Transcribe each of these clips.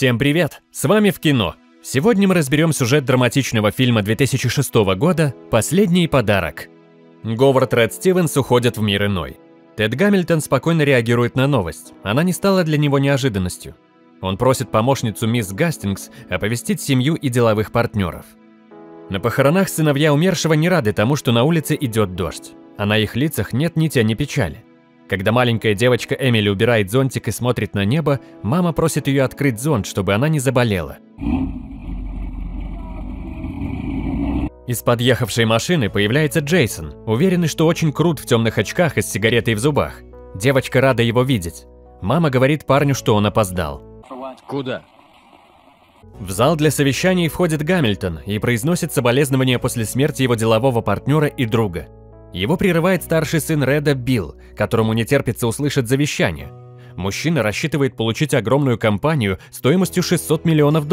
Всем привет! С вами в кино. Сегодня мы разберем сюжет драматичного фильма 2006 года «Последний подарок». Говард Рэд Стивенс уходит в мир иной. Тед Гамильтон спокойно реагирует на новость. Она не стала для него неожиданностью. Он просит помощницу мисс Гастингс оповестить семью и деловых партнеров. На похоронах сыновья умершего не рады тому, что на улице идет дождь, а на их лицах нет ни тени печали. Когда маленькая девочка Эмили убирает зонтик и смотрит на небо, мама просит ее открыть зонт, чтобы она не заболела. Из подъехавшей машины появляется Джейсон, уверенный, что очень крут в темных очках и с сигаретой в зубах. Девочка рада его видеть. Мама говорит парню, что он опоздал. Куда? В зал для совещаний входит Гамильтон и произносит соболезнования после смерти его делового партнера и друга. Его прерывает старший сын Реда Билл, которому не терпится услышать завещание. Мужчина рассчитывает получить огромную компанию стоимостью $600 миллионов.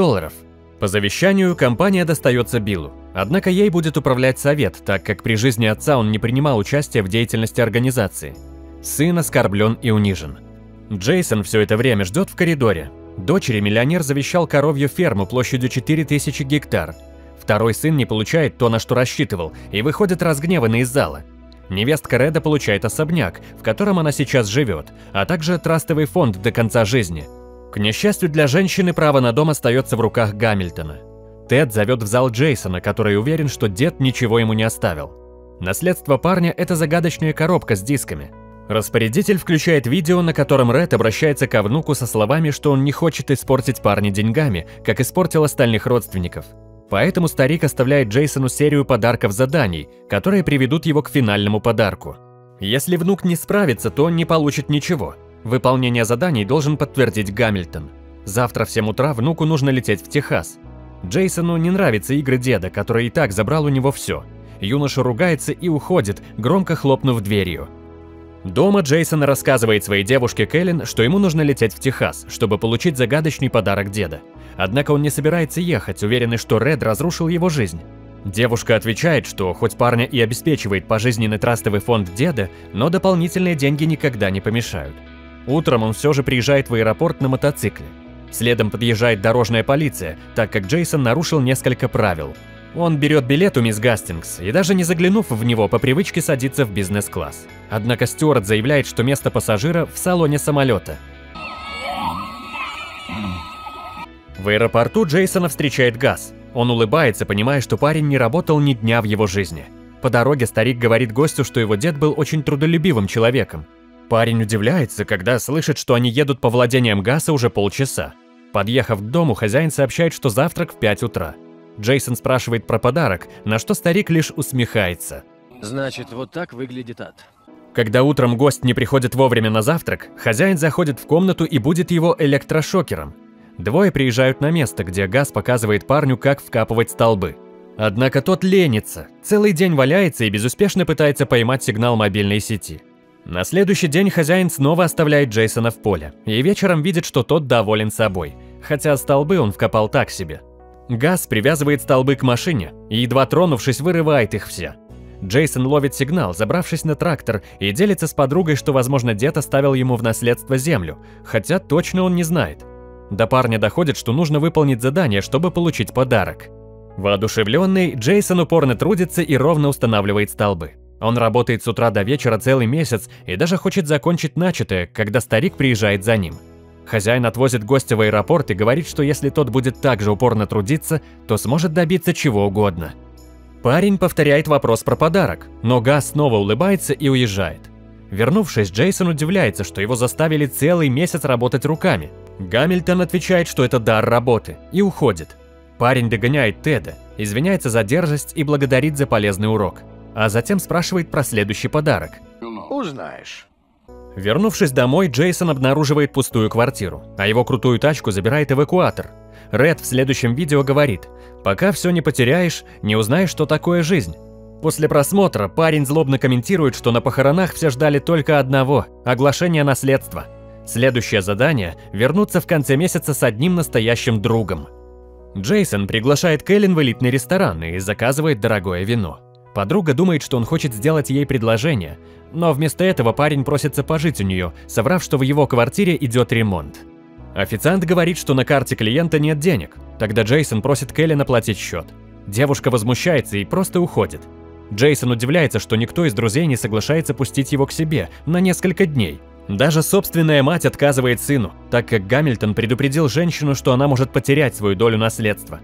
По завещанию компания достается Биллу, однако ей будет управлять совет, так как при жизни отца он не принимал участия в деятельности организации. Сын оскорблен и унижен. Джейсон все это время ждет в коридоре. Дочери миллионер завещал коровью ферму площадью 4000 гектар. Второй сын не получает то, на что рассчитывал, и выходит разгневанный из зала. Невестка Реда получает особняк, в котором она сейчас живет, а также трастовый фонд до конца жизни. К несчастью для женщины, право на дом остается в руках Гамильтона. Тед зовет в зал Джейсона, который уверен, что дед ничего ему не оставил. Наследство парня – это загадочная коробка с дисками. Распорядитель включает видео, на котором Ред обращается ко внуку со словами, что он не хочет испортить парня деньгами, как испортил остальных родственников. Поэтому старик оставляет Джейсону серию подарков-заданий, которые приведут его к финальному подарку. Если внук не справится, то он не получит ничего. Выполнение заданий должен подтвердить Гамильтон. Завтра в 7 утра внуку нужно лететь в Техас. Джейсону не нравятся игры деда, который и так забрал у него все. Юноша ругается и уходит, громко хлопнув дверью. Дома Джейсон рассказывает своей девушке Кэлен, что ему нужно лететь в Техас, чтобы получить загадочный подарок деда. Однако он не собирается ехать, уверенный, что Ред разрушил его жизнь. Девушка отвечает, что хоть парня и обеспечивает пожизненный трастовый фонд деда, но дополнительные деньги никогда не помешают. Утром он все же приезжает в аэропорт на мотоцикле. Следом подъезжает дорожная полиция, так как Джейсон нарушил несколько правил. Он берет билет у мисс Гастингс и даже не заглянув в него, по привычке садится в бизнес-класс. Однако стюард заявляет, что место пассажира в салоне самолета. В аэропорту Джейсона встречает Газ. Он улыбается, понимая, что парень не работал ни дня в его жизни. По дороге старик говорит гостю, что его дед был очень трудолюбивым человеком. Парень удивляется, когда слышит, что они едут по владениям Газа уже полчаса. Подъехав к дому, хозяин сообщает, что завтрак в 5 утра. Джейсон спрашивает про подарок, на что старик лишь усмехается. Значит, вот так выглядит ад. Когда утром гость не приходит вовремя на завтрак, хозяин заходит в комнату и будит его электрошокером. Двое приезжают на место, где Газ показывает парню, как вкапывать столбы. Однако тот ленится, целый день валяется и безуспешно пытается поймать сигнал мобильной сети. На следующий день хозяин снова оставляет Джейсона в поле, и вечером видит, что тот доволен собой, хотя столбы он вкопал так себе. Газ привязывает столбы к машине и, едва тронувшись, вырывает их все. Джейсон ловит сигнал, забравшись на трактор, и делится с подругой, что, возможно, дед оставил ему в наследство землю, хотя точно он не знает. До парня доходит, что нужно выполнить задание, чтобы получить подарок. Воодушевленный, Джейсон упорно трудится и ровно устанавливает столбы. Он работает с утра до вечера целый месяц и даже хочет закончить начатое, когда старик приезжает за ним. Хозяин отвозит гостя в аэропорт и говорит, что если тот будет так же упорно трудиться, то сможет добиться чего угодно. Парень повторяет вопрос про подарок, но Газ снова улыбается и уезжает. Вернувшись, Джейсон удивляется, что его заставили целый месяц работать руками. Гамильтон отвечает, что это дар работы, и уходит. Парень догоняет Теда, извиняется за дерзость и благодарит за полезный урок, а затем спрашивает про следующий подарок. Узнаешь. Вернувшись домой, Джейсон обнаруживает пустую квартиру, а его крутую тачку забирает эвакуатор. Ред в следующем видео говорит: «Пока все не потеряешь, не узнаешь, что такое жизнь». После просмотра парень злобно комментирует, что на похоронах все ждали только одного – оглашения наследства. Следующее задание – вернуться в конце месяца с одним настоящим другом. Джейсон приглашает Кэлен в элитный ресторан и заказывает дорогое вино. Подруга думает, что он хочет сделать ей предложение, но вместо этого парень просится пожить у нее, соврав, что в его квартире идет ремонт. Официант говорит, что на карте клиента нет денег. Тогда Джейсон просит Кэлен оплатить счет. Девушка возмущается и просто уходит. Джейсон удивляется, что никто из друзей не соглашается пустить его к себе на несколько дней. Даже собственная мать отказывает сыну, так как Гамильтон предупредил женщину, что она может потерять свою долю наследства.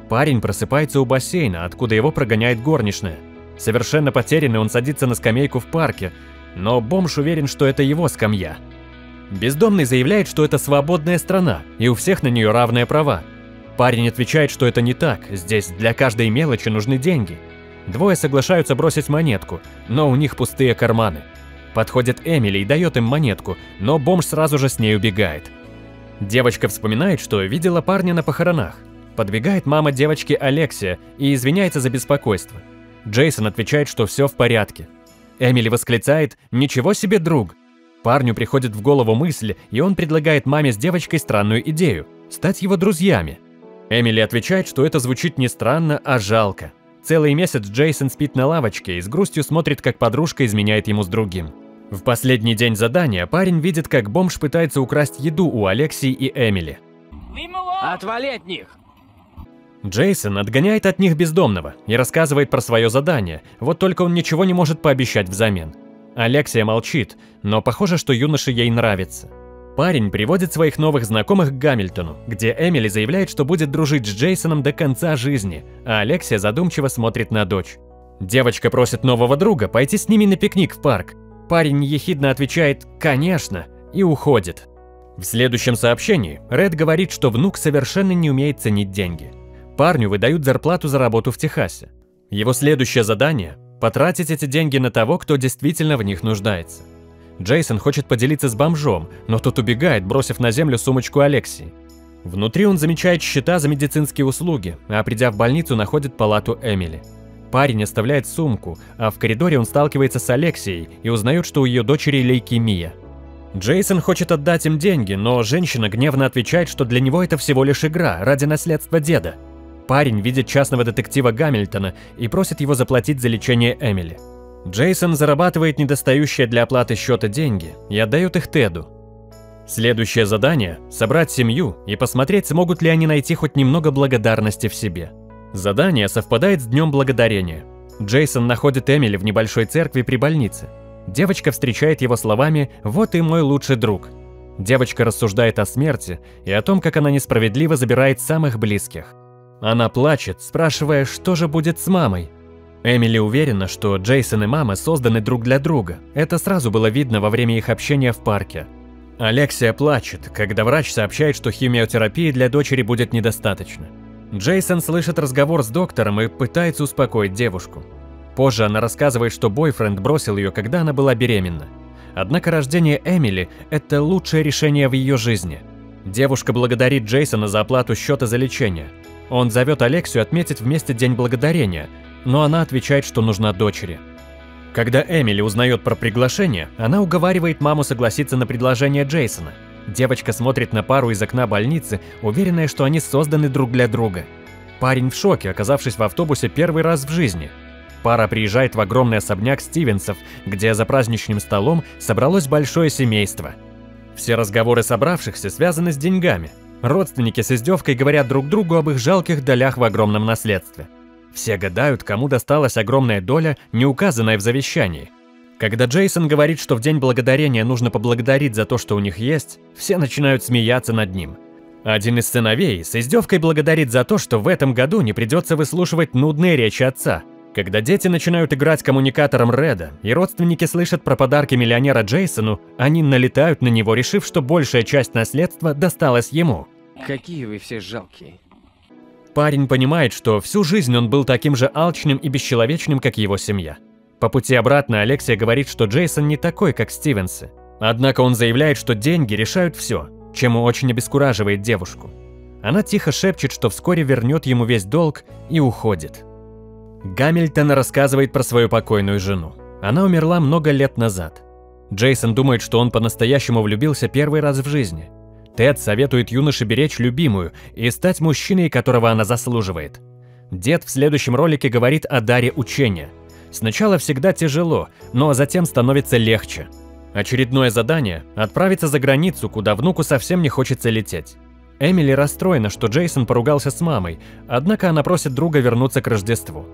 Парень просыпается у бассейна, откуда его прогоняет горничная. Совершенно потерянный, он садится на скамейку в парке, но бомж уверен, что это его скамья. Бездомный заявляет, что это свободная страна, и у всех на нее равные права. Парень отвечает, что это не так, здесь для каждой мелочи нужны деньги. Двое соглашаются бросить монетку, но у них пустые карманы. Подходит Эмили и дает им монетку, но бомж сразу же с ней убегает. Девочка вспоминает, что видела парня на похоронах. Подбегает мама девочки Алексия и извиняется за беспокойство. Джейсон отвечает, что все в порядке. Эмили восклицает: «Ничего себе, друг!». Парню приходит в голову мысль, и он предлагает маме с девочкой странную идею – стать его друзьями. Эмили отвечает, что это звучит не странно, а жалко. Целый месяц Джейсон спит на лавочке и с грустью смотрит, как подружка изменяет ему с другим. В последний день задания парень видит, как бомж пытается украсть еду у Алексии и Эмили. Отвали от них! Джейсон отгоняет от них бездомного и рассказывает про свое задание, вот только он ничего не может пообещать взамен. Алексия молчит, но похоже, что юноше ей нравится. Парень приводит своих новых знакомых к Гамильтону, где Эмили заявляет, что будет дружить с Джейсоном до конца жизни, а Алексия задумчиво смотрит на дочь. Девочка просит нового друга пойти с ними на пикник в парк. Парень ехидно отвечает «конечно» и уходит. В следующем сообщении Ред говорит, что внук совершенно не умеет ценить деньги. Парню выдают зарплату за работу в Техасе. Его следующее задание – потратить эти деньги на того, кто действительно в них нуждается. Джейсон хочет поделиться с бомжом, но тот убегает, бросив на землю сумочку Алексии. Внутри он замечает счета за медицинские услуги, а придя в больницу, находит палату Эмили. Парень оставляет сумку, а в коридоре он сталкивается с Алексией и узнает, что у ее дочери лейкемия. Джейсон хочет отдать им деньги, но женщина гневно отвечает, что для него это всего лишь игра ради наследства деда. Парень видит частного детектива Гамильтона и просит его заплатить за лечение Эмили. Джейсон зарабатывает недостающие для оплаты счета деньги и отдает их Теду. Следующее задание – собрать семью и посмотреть, смогут ли они найти хоть немного благодарности в себе. Задание совпадает с Днем Благодарения. Джейсон находит Эмили в небольшой церкви при больнице. Девочка встречает его словами «Вот и мой лучший друг». Девочка рассуждает о смерти и о том, как она несправедливо забирает самых близких. Она плачет, спрашивая, что же будет с мамой. Эмили уверена, что Джейсон и мама созданы друг для друга. Это сразу было видно во время их общения в парке. Алексия плачет, когда врач сообщает, что химиотерапии для дочери будет недостаточно. Джейсон слышит разговор с доктором и пытается успокоить девушку. Позже она рассказывает, что бойфренд бросил ее, когда она была беременна. Однако рождение Эмили – это лучшее решение в ее жизни. Девушка благодарит Джейсона за оплату счета за лечение. Он зовет Алексию отметить вместе День Благодарения, но она отвечает, что нужна дочери. Когда Эмили узнает про приглашение, она уговаривает маму согласиться на предложение Джейсона. Девочка смотрит на пару из окна больницы, уверенная, что они созданы друг для друга. Парень в шоке, оказавшись в автобусе первый раз в жизни. Пара приезжает в огромный особняк Стивенсов, где за праздничным столом собралось большое семейство. Все разговоры собравшихся связаны с деньгами. Родственники с издевкой говорят друг другу об их жалких долях в огромном наследстве. Все гадают, кому досталась огромная доля, не указанная в завещании. Когда Джейсон говорит, что в День Благодарения нужно поблагодарить за то, что у них есть, все начинают смеяться над ним. Один из сыновей с издевкой благодарит за то, что в этом году не придется выслушивать нудные речи отца. Когда дети начинают играть коммуникатором Реда, и родственники слышат про подарки миллионера Джейсону, они налетают на него, решив, что большая часть наследства досталась ему. Какие вы все жалкие. Парень понимает, что всю жизнь он был таким же алчным и бесчеловечным, как его семья. По пути обратно Алексия говорит, что Джейсон не такой, как Стивенсы. Однако он заявляет, что деньги решают все, чем очень обескураживает девушку. Она тихо шепчет, что вскоре вернет ему весь долг и уходит. Гамильтон рассказывает про свою покойную жену. Она умерла много лет назад. Джейсон думает, что он по-настоящему влюбился первый раз в жизни. Тед советует юноше беречь любимую и стать мужчиной, которого она заслуживает. Дед в следующем ролике говорит о даре учения. Сначала всегда тяжело, но затем становится легче. Очередное задание – отправиться за границу, куда внуку совсем не хочется лететь. Эмили расстроена, что Джейсон поругался с мамой, однако она просит друга вернуться к Рождеству.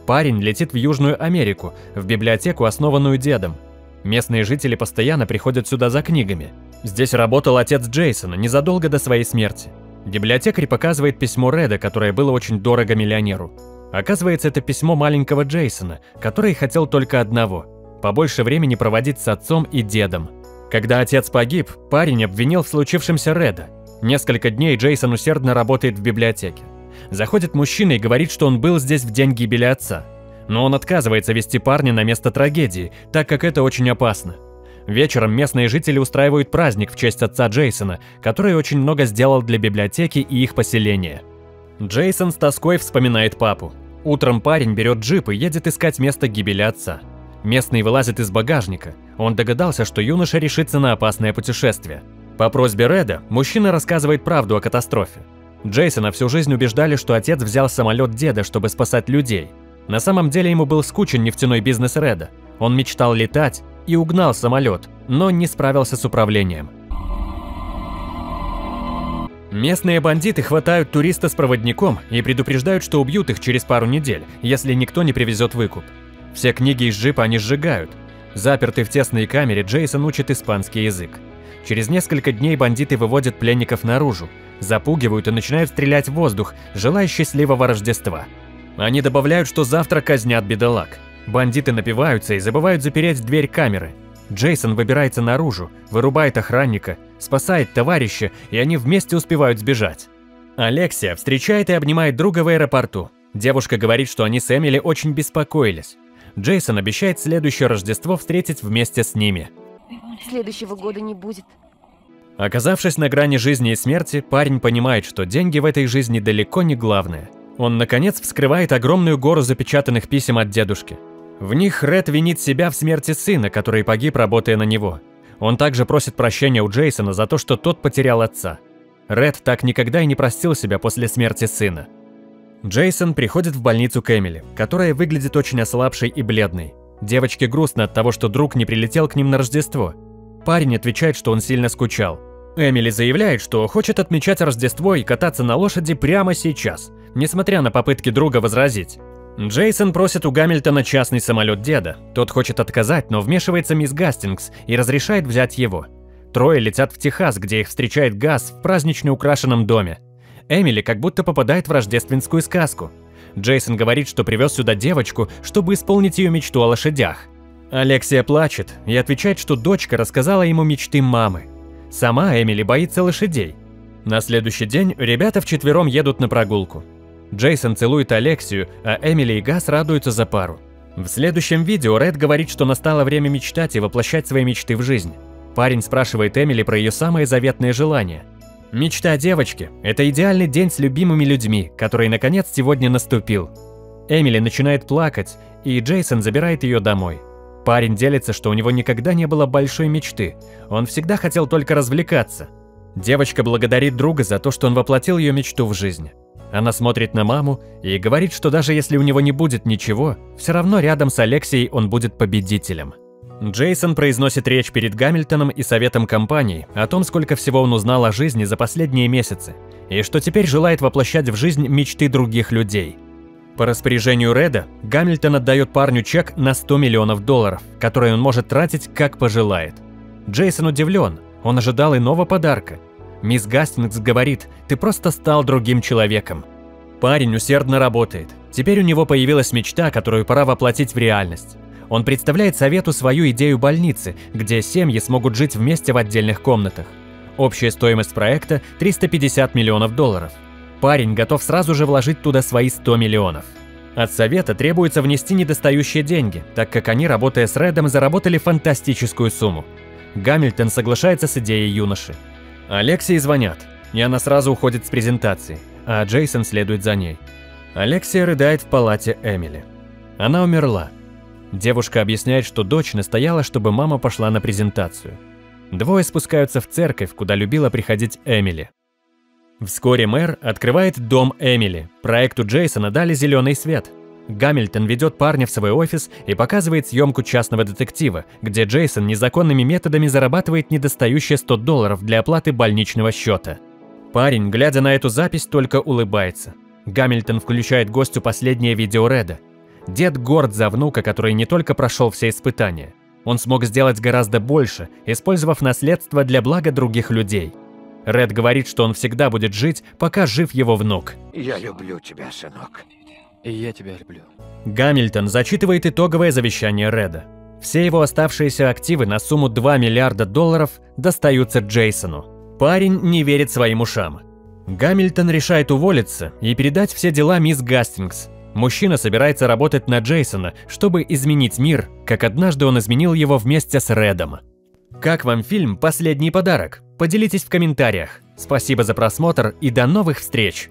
Парень летит в Южную Америку, в библиотеку, основанную дедом. Местные жители постоянно приходят сюда за книгами. Здесь работал отец Джейсона незадолго до своей смерти. Библиотекарь показывает письмо Реда, которое было очень дорого миллионеру. Оказывается, это письмо маленького Джейсона, который хотел только одного – побольше времени проводить с отцом и дедом. Когда отец погиб, парень обвинил в случившемся Реда. Несколько дней Джейсон усердно работает в библиотеке. Заходит мужчина и говорит, что он был здесь в день гибели отца. Но он отказывается вести парня на место трагедии, так как это очень опасно. Вечером местные жители устраивают праздник в честь отца Джейсона, который очень много сделал для библиотеки и их поселения. Джейсон с тоской вспоминает папу. Утром парень берет джип и едет искать место гибели отца. Местный вылазит из багажника. Он догадался, что юноша решится на опасное путешествие. По просьбе Реда мужчина рассказывает правду о катастрофе. Джейсона всю жизнь убеждали, что отец взял самолет деда, чтобы спасать людей. На самом деле ему был скучен нефтяной бизнес Реда. Он мечтал летать и угнал самолет, но не справился с управлением. Местные бандиты хватают туриста с проводником и предупреждают, что убьют их через пару недель, если никто не привезет выкуп. Все книги из джипа они сжигают. Запертый в тесной камере, Джейсон учит испанский язык. Через несколько дней бандиты выводят пленников наружу, запугивают и начинают стрелять в воздух, желая счастливого Рождества. Они добавляют, что завтра казнят бедолаг. Бандиты напиваются и забывают запереть дверь камеры. Джейсон выбирается наружу, вырубает охранника, спасает товарища, и они вместе успевают сбежать. Алексия встречает и обнимает друга в аэропорту. Девушка говорит, что они с Эмили очень беспокоились. Джейсон обещает следующее Рождество встретить вместе с ними. Следующего года не будет. Оказавшись на грани жизни и смерти, парень понимает, что деньги в этой жизни далеко не главное. Он, наконец, вскрывает огромную гору запечатанных писем от дедушки. В них Ред винит себя в смерти сына, который погиб, работая на него. Он также просит прощения у Джейсона за то, что тот потерял отца. Ред так никогда и не простил себя после смерти сына. Джейсон приходит в больницу к Эмили, которая выглядит очень ослабшей и бледной. Девочке грустно от того, что друг не прилетел к ним на Рождество. Парень отвечает, что он сильно скучал. Эмили заявляет, что хочет отмечать Рождество и кататься на лошади прямо сейчас, несмотря на попытки друга возразить. Джейсон просит у Гамильтона частный самолет деда. Тот хочет отказать, но вмешивается мисс Гастингс и разрешает взять его. Трое летят в Техас, где их встречает Газ в празднично украшенном доме. Эмили как будто попадает в рождественскую сказку. Джейсон говорит, что привез сюда девочку, чтобы исполнить ее мечту о лошадях. Алексия плачет и отвечает, что дочка рассказала ему мечты мамы. Сама Эмили боится лошадей. На следующий день ребята вчетвером едут на прогулку. Джейсон целует Алексию, а Эмили и Газ радуются за пару. В следующем видео Ред говорит, что настало время мечтать и воплощать свои мечты в жизнь. Парень спрашивает Эмили про ее самые заветные желания. Мечта девочки – это идеальный день с любимыми людьми, который наконец сегодня наступил. Эмили начинает плакать, и Джейсон забирает ее домой. Парень делится, что у него никогда не было большой мечты, он всегда хотел только развлекаться. Девочка благодарит друга за то, что он воплотил ее мечту в жизнь. Она смотрит на маму и говорит, что даже если у него не будет ничего, все равно рядом с Алексией он будет победителем. Джейсон произносит речь перед Гамильтоном и советом компании о том, сколько всего он узнал о жизни за последние месяцы, и что теперь желает воплощать в жизнь мечты других людей. По распоряжению Реда, Гамильтон отдает парню чек на $100 миллионов, который он может тратить как пожелает. Джейсон удивлен, он ожидал иного подарка. Мисс Гастингс говорит: «Ты просто стал другим человеком». Парень усердно работает. Теперь у него появилась мечта, которую пора воплотить в реальность. Он представляет совету свою идею больницы, где семьи смогут жить вместе в отдельных комнатах. Общая стоимость проекта – $350 миллионов. Парень готов сразу же вложить туда свои 100 миллионов. От совета требуется внести недостающие деньги, так как они, работая с Редом, заработали фантастическую сумму. Гамильтон соглашается с идеей юноши. Алексии звонят, и она сразу уходит с презентации, а Джейсон следует за ней. Алексия рыдает в палате Эмили. Она умерла. Девушка объясняет, что дочь настояла, чтобы мама пошла на презентацию. Двое спускаются в церковь, куда любила приходить Эмили. Вскоре мэр открывает дом Эмили. Проекту Джейсона дали зеленый свет. Гамильтон ведет парня в свой офис и показывает съемку частного детектива, где Джейсон незаконными методами зарабатывает недостающие $100 для оплаты больничного счета. Парень, глядя на эту запись, только улыбается. Гамильтон включает гостю последнее видео Реда. Дед горд за внука, который не только прошел все испытания. Он смог сделать гораздо больше, использовав наследство для блага других людей. Ред говорит, что он всегда будет жить, пока жив его внук. Я люблю тебя, сынок. И я тебя люблю. Гамильтон зачитывает итоговое завещание Реда. Все его оставшиеся активы на сумму $2 миллиарда достаются Джейсону. Парень не верит своим ушам. Гамильтон решает уволиться и передать все дела мисс Гастингс. Мужчина собирается работать на Джейсона, чтобы изменить мир, как однажды он изменил его вместе с Редом. Как вам фильм «Последний подарок»? Поделитесь в комментариях. Спасибо за просмотр и до новых встреч!